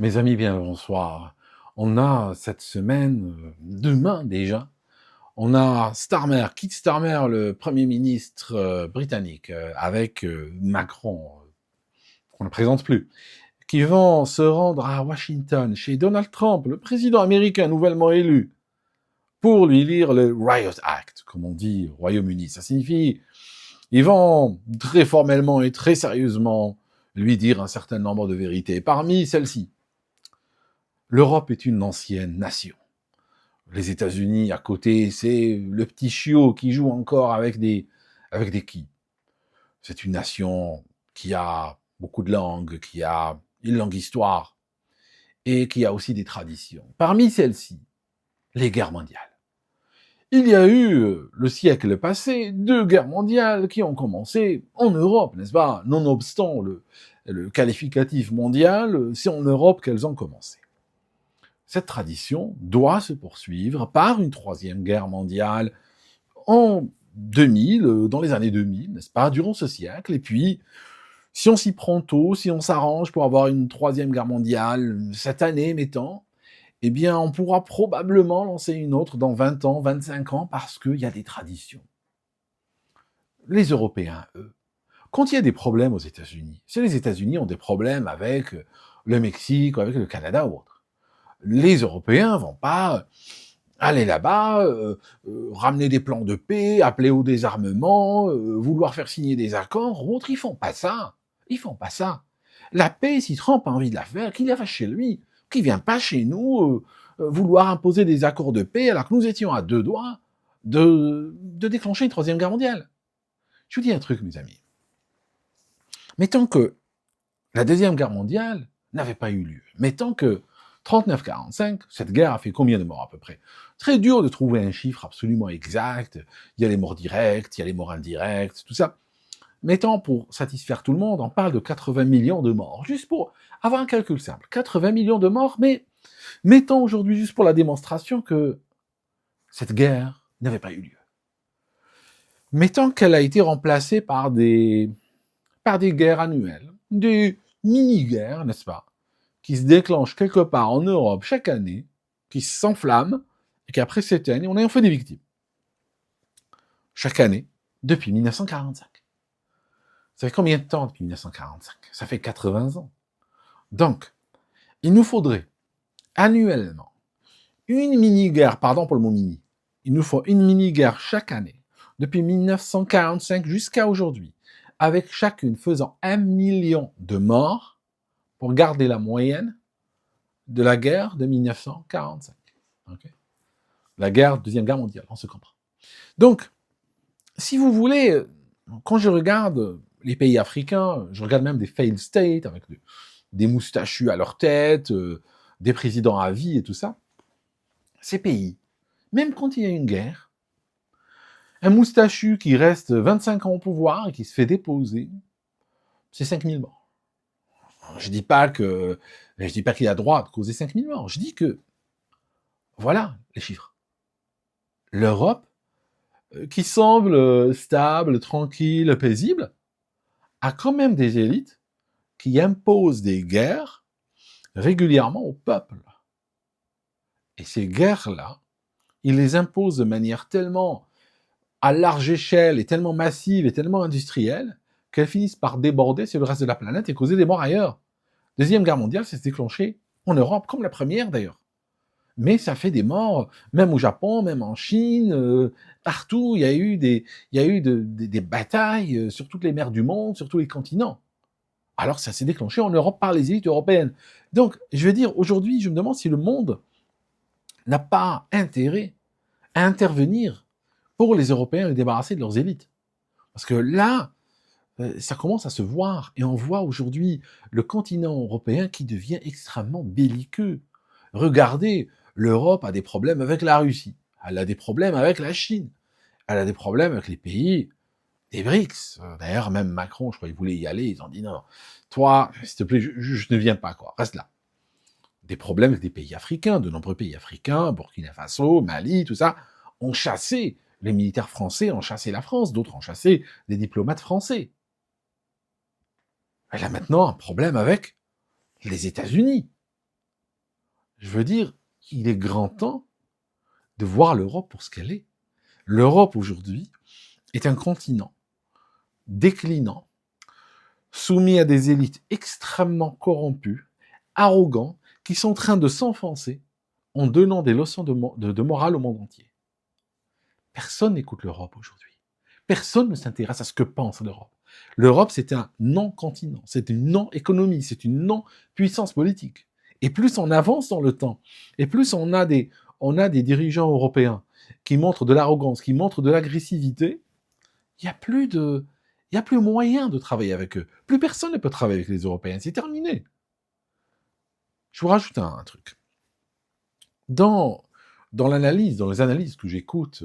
Mes amis, bien le bonsoir. On a cette semaine, demain déjà, on a Starmer, Keir Starmer, le Premier ministre britannique, avec Macron, qu'on ne présente plus, qui vont se rendre à Washington, chez Donald Trump, le président américain nouvellement élu, pour lui lire le Riot Act, comme on dit au Royaume-Uni. Ça signifie, ils vont très formellement et très sérieusement lui dire un certain nombre de vérités. Parmi celles-ci, l'Europe est une ancienne nation. Les États-Unis à côté, c'est le petit chiot qui joue encore avec des quilles. C'est une nation qui a beaucoup de langues, qui a une longue histoire et qui a aussi des traditions. Parmi celles-ci, les guerres mondiales. Il y a eu, le siècle passé, 2 guerres mondiales qui ont commencé en Europe, n'est-ce pas? Nonobstant le qualificatif mondial, c'est en Europe qu'elles ont commencé. Cette tradition doit se poursuivre par une 3e guerre mondiale en 2000, dans les années 2000, n'est-ce pas, durant ce siècle. Et puis, si on s'y prend tôt, si on s'arrange pour avoir une 3e guerre mondiale cette année, mettons, eh bien, on pourra probablement lancer une autre dans 20 ans, 25 ans, parce qu'il y a des traditions. Les Européens, eux, quand il y a des problèmes aux États-Unis, si les États-Unis ont des problèmes avec le Mexique, ou avec le Canada ou autre, les Européens vont pas aller là-bas, ramener des plans de paix, appeler au désarmement, vouloir faire signer des accords, ou autres, ils font pas ça. Ils font pas ça. La paix, si Trump a envie de la faire, qu'il la fasse chez lui, qu'il vienne pas chez nous vouloir imposer des accords de paix alors que nous étions à 2 doigts de déclencher une 3e guerre mondiale. Je vous dis un truc, mes amis. Mettons que la 2e guerre mondiale n'avait pas eu lieu. Mettons que 39-45, cette guerre a fait combien de morts à peu près? Très dur de trouver un chiffre absolument exact. Il y a les morts directes, il y a les morts indirectes, tout ça. Mettons, pour satisfaire tout le monde, on parle de 80 millions de morts. Juste pour avoir un calcul simple. 80 millions de morts, mais mettons aujourd'hui, juste pour la démonstration, que cette guerre n'avait pas eu lieu. Mettons qu'elle a été remplacée par des guerres annuelles, des mini-guerres, n'est-ce pas, qui se déclenchent quelque part en Europe chaque année, qui s'enflamment, et qu'après cette année, on a en fait des victimes. Chaque année, depuis 1945. Ça fait combien de temps depuis 1945? Ça fait 80 ans. Donc, il nous faudrait annuellement une mini-guerre, pardon pour le mot mini, il nous faut une mini-guerre chaque année, depuis 1945 jusqu'à aujourd'hui, avec chacune faisant 1 million de morts pour garder la moyenne de la guerre de 1945. Okay, la guerre, 2e guerre mondiale, on se comprend. Donc, si vous voulez, quand je regarde les pays africains, je regarde même des failed states, avec des moustachus à leur tête, des présidents à vie et tout ça, ces pays, même quand il y a une guerre, un moustachu qui reste 25 ans au pouvoir et qui se fait déposer, c'est 5000 morts. Je dis pas qu'il a droit de causer 5000 morts, je dis que, voilà les chiffres. L'Europe, qui semble stable, tranquille, paisible, a quand même des élites qui imposent des guerres régulièrement au peuple. Et ces guerres-là, ils les imposent de manière tellement à large échelle et tellement massive et tellement industrielle qu'elles finissent par déborder sur le reste de la planète et causer des morts ailleurs. 2e guerre mondiale s'est déclenchée en Europe, comme la première d'ailleurs. Mais ça fait des morts, même au Japon, même en Chine, partout, il y a eu des batailles sur toutes les mers du monde, sur tous les continents. Alors ça s'est déclenché en Europe par les élites européennes. Donc, je veux dire, aujourd'hui, je me demande si le monde n'a pas intérêt à intervenir pour les Européens les débarrasser de leurs élites. Parce que là, ça commence à se voir, et on voit aujourd'hui le continent européen qui devient extrêmement belliqueux. Regardez, l'Europe a des problèmes avec la Russie, elle a des problèmes avec la Chine, elle a des problèmes avec les pays des BRICS. D'ailleurs, même Macron, je crois, il voulait y aller, ils ont dit non, toi, s'il te plaît, je ne viens pas, quoi, reste là. Des problèmes avec des pays africains, de nombreux pays africains, Burkina Faso, Mali, tout ça, ont chassé, les militaires français ont chassé la France, d'autres ont chassé les diplomates français. Elle a maintenant un problème avec les États-Unis. Je veux dire, il est grand temps de voir l'Europe pour ce qu'elle est. L'Europe, aujourd'hui, est un continent déclinant, soumis à des élites extrêmement corrompues, arrogants, qui sont en train de s'enfoncer en donnant des leçons de morale au monde entier. Personne n'écoute l'Europe aujourd'hui. Personne ne s'intéresse à ce que pense l'Europe. L'Europe, c'est un non-continent, c'est une non-économie, c'est une non-puissance politique. Et plus on avance dans le temps, et plus on a des dirigeants européens qui montrent de l'arrogance, qui montrent de l'agressivité, il n'y a plus moyen de travailler avec eux. Plus personne ne peut travailler avec les Européens, c'est terminé. Je vous rajoute un truc. Dans l'analyse, dans les analyses que j'écoute,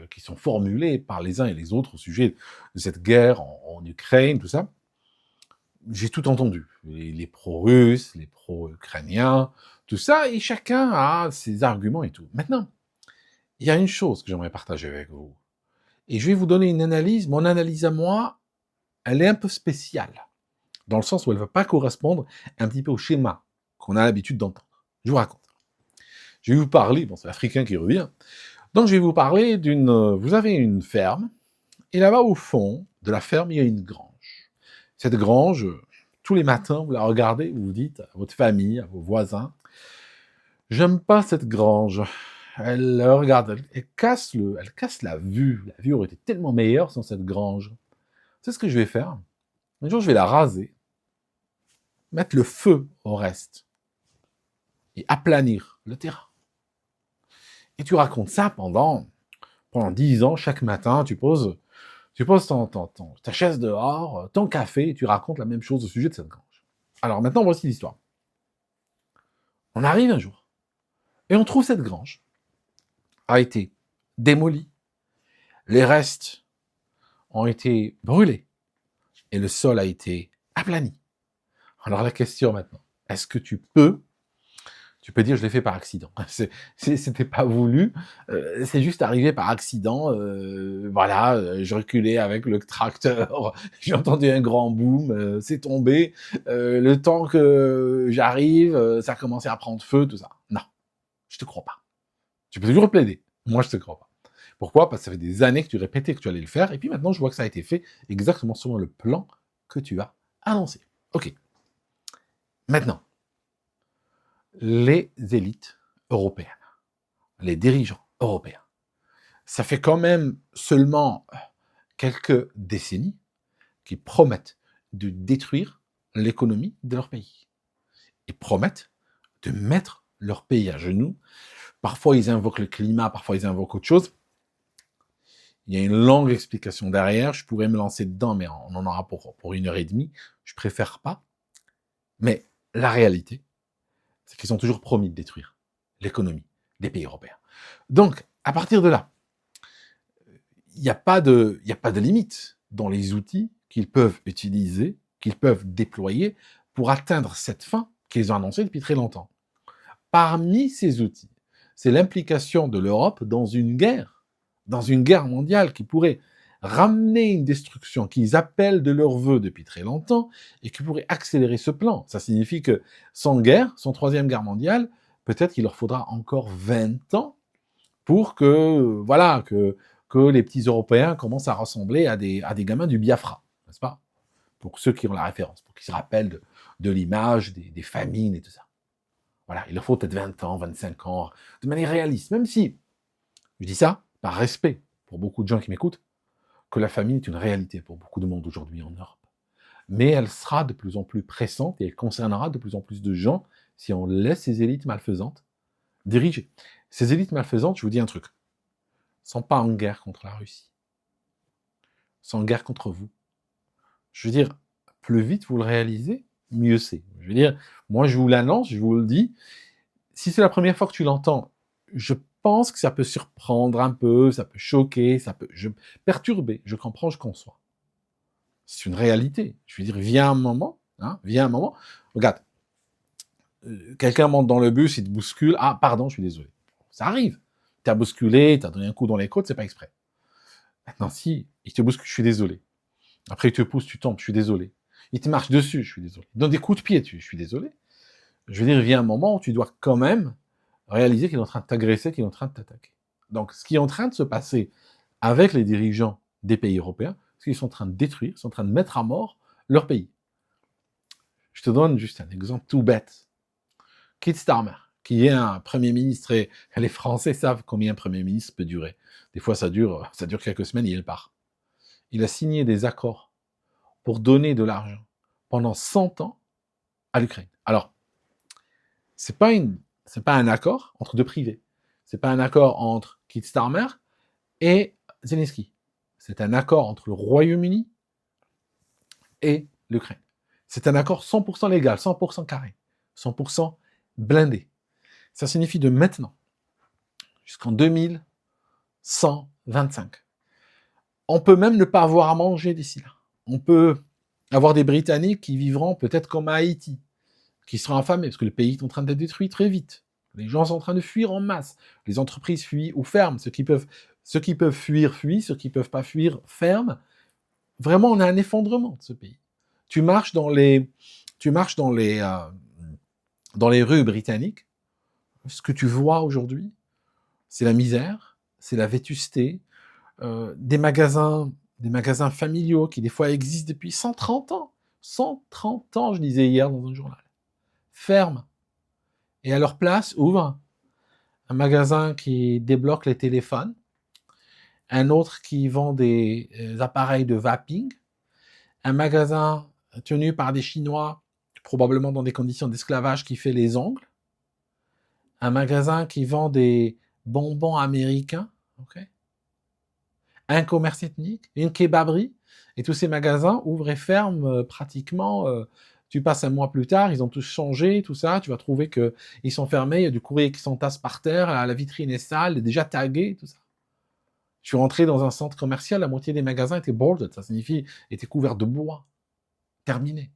qui sont formulées par les uns et les autres au sujet de cette guerre en Ukraine, tout ça, j'ai tout entendu. Les pro-russes, les pro-ukrainiens, tout ça, et chacun a ses arguments et tout. Maintenant, il y a une chose que j'aimerais partager avec vous. Et je vais vous donner une analyse. Mon analyse à moi, elle est un peu spéciale, dans le sens où elle ne va pas correspondre un petit peu au schéma qu'on a l'habitude d'entendre. Je vous raconte. Je vais vous parler, bon, c'est l'Africain qui revient, donc je vais vous parler vous avez une ferme, et là-bas au fond de la ferme, il y a une grange. Cette grange, tous les matins, vous la regardez, vous dites à votre famille, à vos voisins, j'aime pas cette grange. Elle casse la vue. La vue aurait été tellement meilleure sans cette grange. C'est ce que je vais faire. Un jour, je vais la raser, mettre le feu au reste, et aplanir le terrain. Et tu racontes ça pendant 10 ans, chaque matin, tu poses ta chaise dehors, ton café, et tu racontes la même chose au sujet de cette grange. Alors maintenant, voici l'histoire. On arrive un jour, et on trouve cette grange a été démolie, les restes ont été brûlés, et le sol a été aplani. Alors la question maintenant, est-ce que tu peux dire je l'ai fait par accident. C'était pas voulu, c'est juste arrivé par accident. Voilà, je reculais avec le tracteur, j'ai entendu un grand boom, c'est tombé. Le temps que j'arrive, ça a commencé à prendre feu, tout ça. Non, je te crois pas. Tu peux toujours plaider. Moi, je te crois pas. Pourquoi? Parce que ça fait des années que tu répétais que tu allais le faire, et puis maintenant, je vois que ça a été fait exactement selon le plan que tu as annoncé. Ok. Maintenant, les élites européennes, les dirigeants européens, ça fait quand même seulement quelques décennies qu'ils promettent de détruire l'économie de leur pays. Ils promettent de mettre leur pays à genoux. Parfois, ils invoquent le climat, parfois, ils invoquent autre chose. Il y a une longue explication derrière. Je pourrais me lancer dedans, mais on en aura pour 1h30. Je préfère pas. Mais la réalité, c'est qu'ils ont toujours promis de détruire l'économie des pays européens. Donc, à partir de là, il n'y a pas de limite dans les outils qu'ils peuvent utiliser, qu'ils peuvent déployer pour atteindre cette fin qu'ils ont annoncée depuis très longtemps. Parmi ces outils, c'est l'implication de l'Europe dans une guerre mondiale qui pourrait ramener une destruction qu'ils appellent de leur vœu depuis très longtemps et qui pourrait accélérer ce plan. Ça signifie que sans guerre, sans troisième guerre mondiale, peut-être qu'il leur faudra encore 20 ans pour que, voilà, que les petits Européens commencent à ressembler à des gamins du Biafra, n'est-ce pas? Pour ceux qui ont la référence, pour qu'ils se rappellent de l'image des famines et tout ça. Voilà, il leur faut peut-être 20 ans, 25 ans, de manière réaliste, même si, je dis ça par respect pour beaucoup de gens qui m'écoutent, que la famine est une réalité pour beaucoup de monde aujourd'hui en Europe. Mais elle sera de plus en plus pressante et elle concernera de plus en plus de gens si on laisse ces élites malfaisantes diriger. Ces élites malfaisantes, je vous dis un truc, sont pas en guerre contre la Russie. Sont en guerre contre vous. Je veux dire, plus vite vous le réalisez, mieux c'est. Je veux dire, moi je vous l'annonce, je vous le dis, si c'est la première fois que tu l'entends, je pense que ça peut surprendre un peu, ça peut choquer, ça peut perturber, je comprends, je conçois. C'est une réalité. Je veux dire, vient un moment, regarde, quelqu'un monte dans le bus, il te bouscule, ah pardon, je suis désolé. Ça arrive. T'as bousculé, t'as donné un coup dans les côtes, c'est pas exprès. Maintenant, si il te bouscule, je suis désolé. Après, il te pousse, tu tombes, je suis désolé. Il te marche dessus, je suis désolé. Il donne des coups de pied, je suis désolé. je veux dire, il vient un moment où tu dois quand même réaliser qu'il est en train de t'agresser, qu'il est en train de t'attaquer. Donc, ce qui est en train de se passer avec les dirigeants des pays européens, c'est qu'ils sont en train de détruire, ils sont en train de mettre à mort leur pays. Je te donne juste un exemple tout bête. Keir Starmer, qui est un Premier ministre, et les Français savent combien un Premier ministre peut durer. Des fois, ça dure quelques semaines et il part. Il a signé des accords pour donner de l'argent pendant 100 ans à l'Ukraine. Alors, c'est pas un accord entre deux privés. C'est pas un accord entre Keir Starmer et Zelensky. C'est un accord entre le Royaume-Uni et l'Ukraine. C'est un accord 100% légal, 100% carré, 100% blindé. Ça signifie de maintenant jusqu'en 2125. On peut même ne pas avoir à manger d'ici là. On peut avoir des Britanniques qui vivront peut-être comme à Haïti, qui seront affamés, parce que le pays est en train d'être détruit très vite. Les gens sont en train de fuir en masse. Les entreprises fuient ou ferment. Ceux qui peuvent fuir, fuient. Ceux qui ne peuvent pas fuir, ferment. Vraiment, on a un effondrement de ce pays. Tu marches dans les rues britanniques. Ce que tu vois aujourd'hui, c'est la misère, c'est la vétusté, des magasins familiaux qui des fois existent depuis 130 ans. 130 ans, je disais hier dans un journal. Ferment. Et à leur place, ouvre un magasin qui débloque les téléphones, un autre qui vend des appareils de vaping, un magasin tenu par des Chinois, probablement dans des conditions d'esclavage, qui fait les ongles, un magasin qui vend des bonbons américains, okay, un commerce ethnique, une kebaberie, et tous ces magasins ouvrent et ferment pratiquement. Tu passes un mois plus tard, ils ont tous changé, tout ça, tu vas trouver qu'ils sont fermés, il y a du courrier qui s'entasse par terre, la vitrine est sale, déjà taguée, tout ça. Je suis rentré dans un centre commercial, la moitié des magasins étaient boarded, ça signifie étaient couverts de bois. Terminé.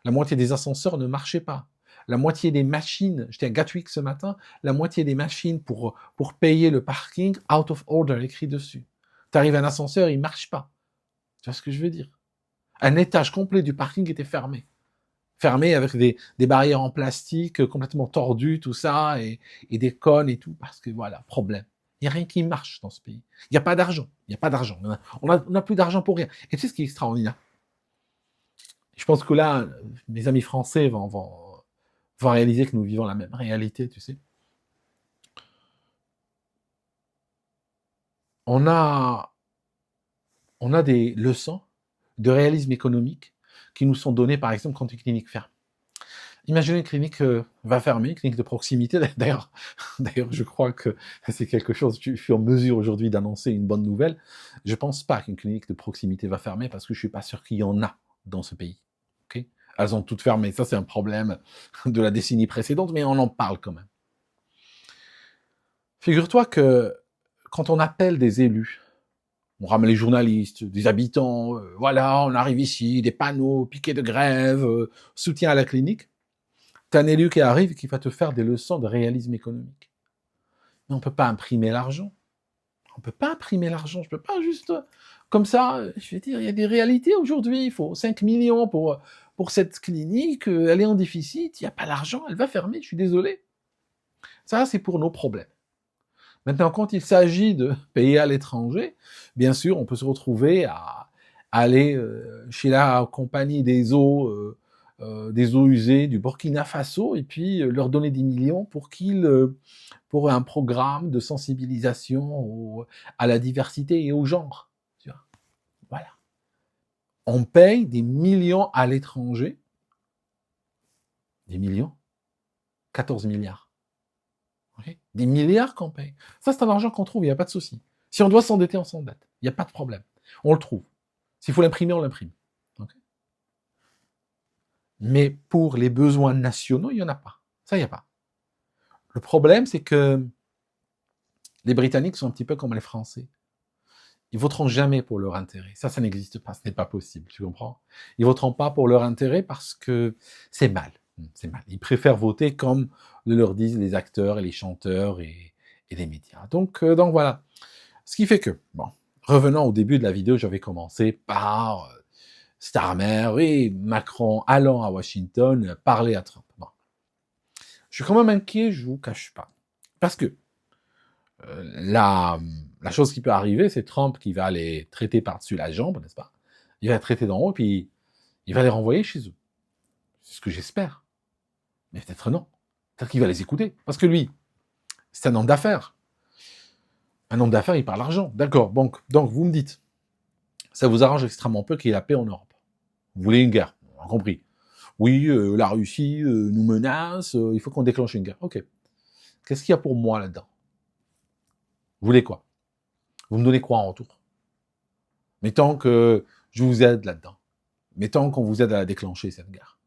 La moitié des ascenseurs ne marchaient pas. La moitié des machines, j'étais à Gatwick ce matin, la moitié des machines pour payer le parking, out of order, écrit dessus. Tu arrives à un ascenseur, il ne marche pas. Tu vois ce que je veux dire? Un étage complet du parking était fermé. Fermé avec des barrières en plastique complètement tordues, tout ça, et des cônes et tout, parce que voilà, problème. Il n'y a rien qui marche dans ce pays. Il n'y a pas d'argent. Il n'y a pas d'argent. On n'a plus d'argent pour rien. Et tu sais ce qui est extraordinaire? Je pense que là, mes amis français vont réaliser que nous vivons la même réalité, tu sais. On a des leçons de réalisme économique qui nous sont données, par exemple, quand une clinique ferme. Imaginez une clinique va fermer, une clinique de proximité. D'ailleurs, je crois que c'est quelque chose, je suis en mesure aujourd'hui d'annoncer une bonne nouvelle. Je ne pense pas qu'une clinique de proximité va fermer parce que je ne suis pas sûr qu'il y en a dans ce pays. Okay, elles ont toutes fermé. Ça, c'est un problème de la décennie précédente, mais on en parle quand même. Figure-toi que quand on appelle des élus, on ramène les journalistes, des habitants, voilà, on arrive ici, des panneaux, piquets de grève, soutien à la clinique. Tu as un élu qui arrive et qui va te faire des leçons de réalisme économique. Mais on ne peut pas imprimer l'argent. On ne peut pas imprimer l'argent. Je ne peux pas juste... Comme ça, je vais dire, il y a des réalités aujourd'hui. Il faut 5 millions pour cette clinique. Elle est en déficit. Il n'y a pas d'argent. Elle va fermer. Je suis désolé. Ça, c'est pour nos problèmes. Maintenant, quand il s'agit de payer à l'étranger, bien sûr, on peut se retrouver à aller chez la compagnie des eaux usées du Burkina Faso et puis leur donner des millions pour un programme de sensibilisation à la diversité et au genre. Tu vois, voilà. On paye des millions à l'étranger. Des millions 14 milliards. Okay, des milliards qu'on paye. Ça, c'est un argent qu'on trouve, il n'y a pas de souci. Si on doit s'endetter, on s'endette. Il n'y a pas de problème. On le trouve. S'il faut l'imprimer, on l'imprime. Okay, mais pour les besoins nationaux, il n'y en a pas. Ça, il n'y a pas. Le problème, c'est que les Britanniques sont un petit peu comme les Français. Ils voteront jamais pour leur intérêt. Ça n'existe pas. Ce n'est pas possible. Tu comprends? Ils voteront pas pour leur intérêt parce que c'est mal. C'est mal. Ils préfèrent voter comme le leur disent les acteurs et les chanteurs et les médias. Donc voilà. Ce qui fait que, bon, revenons au début de la vidéo, j'avais commencé par Starmer et Macron allant à Washington parler à Trump. Bon. Je suis quand même inquiet, je vous cache pas. Parce que la chose qui peut arriver, c'est Trump qui va les traiter par-dessus la jambe, n'est-ce pas? Il va les traiter d'en haut, puis il va les renvoyer chez eux. C'est ce que j'espère. Mais peut-être non. Peut-être qu'il va les écouter. Parce que lui, c'est un homme d'affaires. Un homme d'affaires, il parle argent. D'accord. Donc, vous me dites, ça vous arrange extrêmement peu qu'il y ait la paix en Europe. Vous voulez une guerre, on a compris. Oui, la Russie nous menace, il faut qu'on déclenche une guerre. Ok. Qu'est-ce qu'il y a pour moi là-dedans? Vous voulez quoi? Vous me donnez quoi en retour? Mettons que je vous aide là-dedans. Mettons qu'on vous aide à la déclencher, cette guerre.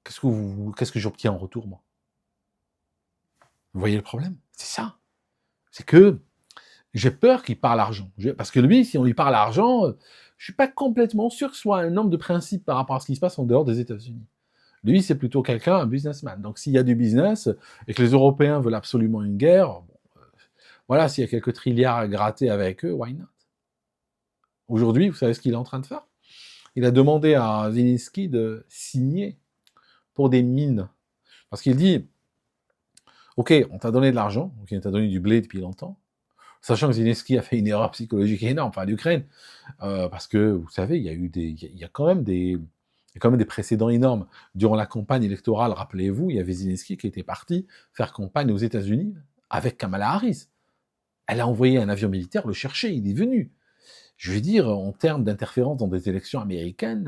Qu'est-ce que j'obtiens en retour, moi? Vous voyez le problème? C'est ça. C'est que j'ai peur qu'il parle argent. Parce que lui, si on lui parle argent, je suis pas complètement sûr que ce soit un homme de principe par rapport à ce qui se passe en dehors des États-Unis. Lui, c'est plutôt quelqu'un, un businessman. Donc, s'il y a du business et que les Européens veulent absolument une guerre, bon, voilà, s'il y a quelques trilliards à gratter avec eux, why not? Aujourd'hui, vous savez ce qu'il est en train de faire? Il a demandé à Zelensky de signer pour des mines. Parce qu'il dit, ok, on t'a donné de l'argent, ok, on t'a donné du blé depuis longtemps, sachant que Zelensky a fait une erreur psychologique énorme, enfin l'Ukraine, parce que, vous savez, il y a quand même des précédents énormes. Durant la campagne électorale, rappelez-vous, il y avait Zelensky qui était parti faire campagne aux États-Unis avec Kamala Harris. Elle a envoyé un avion militaire le chercher, il est venu. Je veux dire, en termes d'interférence dans des élections américaines,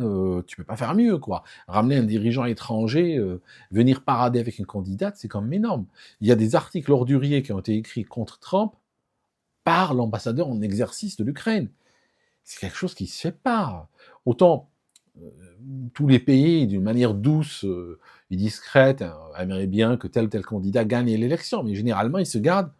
tu peux pas faire mieux, quoi. Ramener un dirigeant étranger, venir parader avec une candidate, c'est quand même énorme. Il y a des articles orduriers qui ont été écrits contre Trump par l'ambassadeur en exercice de l'Ukraine. C'est quelque chose qui se fait pas. Autant tous les pays, d'une manière douce et discrète, aimeraient bien que tel ou tel candidat gagne l'élection, mais généralement, ils se gardent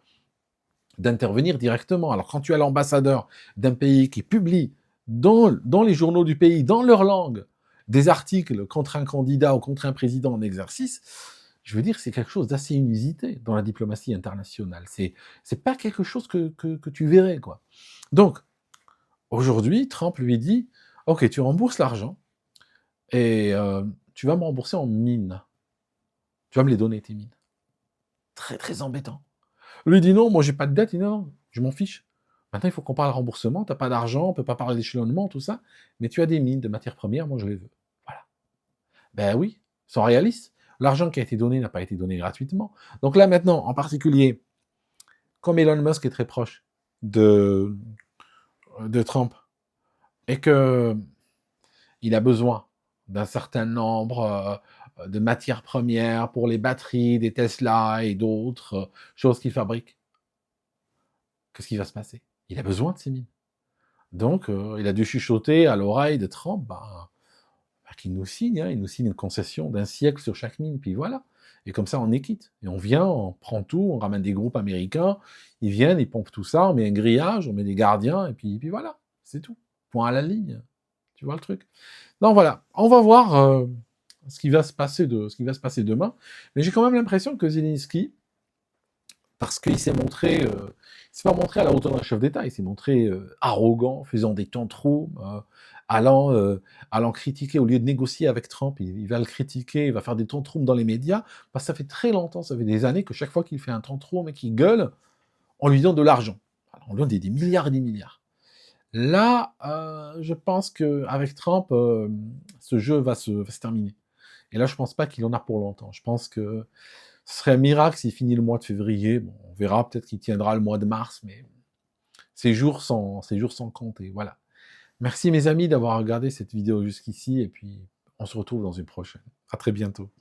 d'intervenir directement. Alors, quand tu as l'ambassadeur d'un pays qui publie dans les journaux du pays, dans leur langue, des articles contre un candidat ou contre un président en exercice, je veux dire, c'est quelque chose d'assez inusité dans la diplomatie internationale. C'est pas quelque chose que tu verrais, quoi. Donc, aujourd'hui, Trump lui dit, ok, tu rembourses l'argent, et tu vas me rembourser en mines. Tu vas me les donner, tes mines. Très, très embêtant. Lui dit non, moi j'ai pas de dette. Il dit non, je m'en fiche. Maintenant, il faut qu'on parle remboursement. T'as pas d'argent, on peut pas parler d'échelonnement, tout ça. Mais tu as des mines de matières premières, moi je les veux. Voilà. Ben oui, ils sont réalistes. L'argent qui a été donné n'a pas été donné gratuitement. Donc là, maintenant, en particulier, comme Elon Musk est très proche de Trump, et que il a besoin d'un certain nombre de matières premières pour les batteries des Tesla et d'autres choses qu'il fabrique. Qu'est-ce qui va se passer? Il a besoin de ces mines. Donc, il a dû chuchoter à l'oreille de Trump, qu'il nous signe, il nous signe une concession d'1 siècle sur chaque mine, puis voilà. Et comme ça, on est quitte. Et on vient, on prend tout, on ramène des groupes américains, ils viennent, ils pompent tout ça, on met un grillage, on met des gardiens, et puis voilà, c'est tout. Point à la ligne. Tu vois le truc? Donc voilà, on va voir ce qui va se passer demain. Mais j'ai quand même l'impression que Zelensky, parce qu'il s'est pas montré à la hauteur d'un chef d'État, il s'est montré arrogant, faisant des tantrums, allant critiquer, au lieu de négocier avec Trump, il va le critiquer, il va faire des tantrums dans les médias, parce que ça fait très longtemps, ça fait des années que chaque fois qu'il fait un tantrum et qu'il gueule, on lui donne de l'argent. On lui donne des milliards et des milliards. Là, je pense qu'avec Trump, ce jeu va se terminer. Et là, je pense pas qu'il en a pour longtemps. Je pense que ce serait un miracle s'il finit le mois de février. Bon, on verra, peut-être qu'il tiendra le mois de mars, mais ces jours sont comptés. Voilà. Merci mes amis d'avoir regardé cette vidéo jusqu'ici, et puis on se retrouve dans une prochaine. À très bientôt.